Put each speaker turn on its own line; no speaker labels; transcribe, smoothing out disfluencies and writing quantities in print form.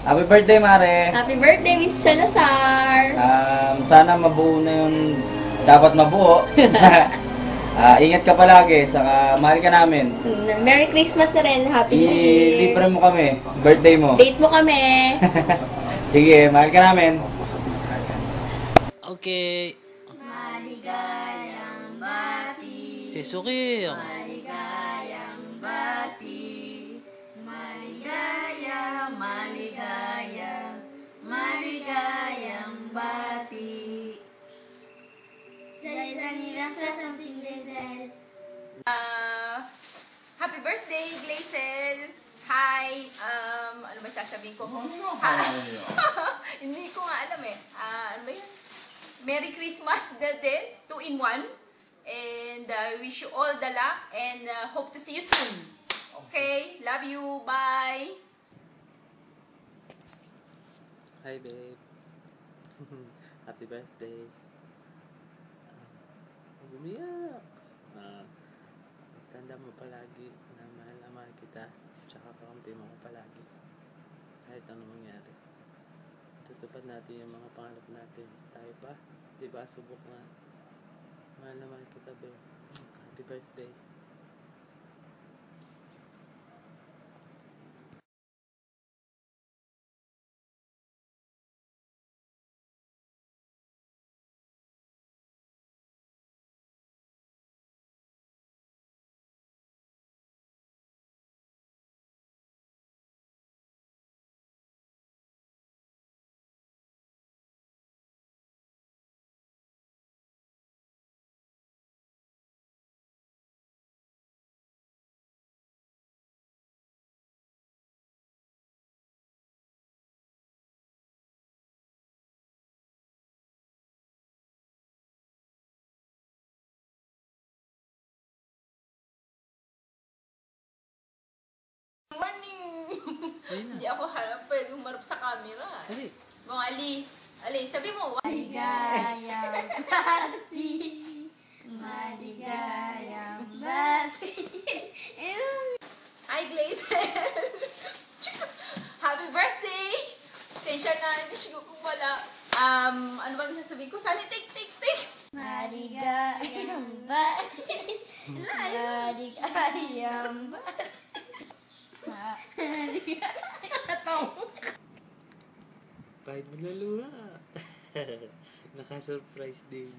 Happy birthday, Mare!
Happy birthday, Miss Salazar!
Sana mabuo na yung dapat mabuo. Ingat ka palagi, saka mahal ka namin.
Merry Christmas na rin. Happy New Year.
Libre mo kami, birthday mo.
Date mo kami.
Sige, mahal ka namin.
Okay.
Maligayang bati.
Sukir.
Maligayang bati. Maligayang, maligayang, maligayang bati.
Joyeux anniversaire, Tante Glazel.
Happy birthday, Glazel! Hi! Ano ba sasabihin ko? Hindi ko nga alam eh. Ano ba yun? Merry Christmas na din, 2-in-1. And wish you all the luck and hope to see you soon. Okay? Love you. Bye!
Hi, babe. Happy birthday. Umiyak. Tanda mo palagi na mahal na mahal kita. Tsaka kakampi mo ko palagi. Kahit anong mangyari. Tutupad natin yung mga pangarap natin. Tayo pa? Diba? Subok nga. Mahal na mahal kita, babe. Happy birthday.
Hindi ako harap pwede umarap sa camera.
Ali.
Mga Ali. Ali, sabi mo.
Maligayang bati. Maligayang bati.
Hi, Glazel! Happy birthday! Sensya na, hindi siya ko wala. Ano ba yung sasabihin ko? Sana take.
Maligayang bati. Maligayang bati.
Kahit mo na luha. Naka-surprise din.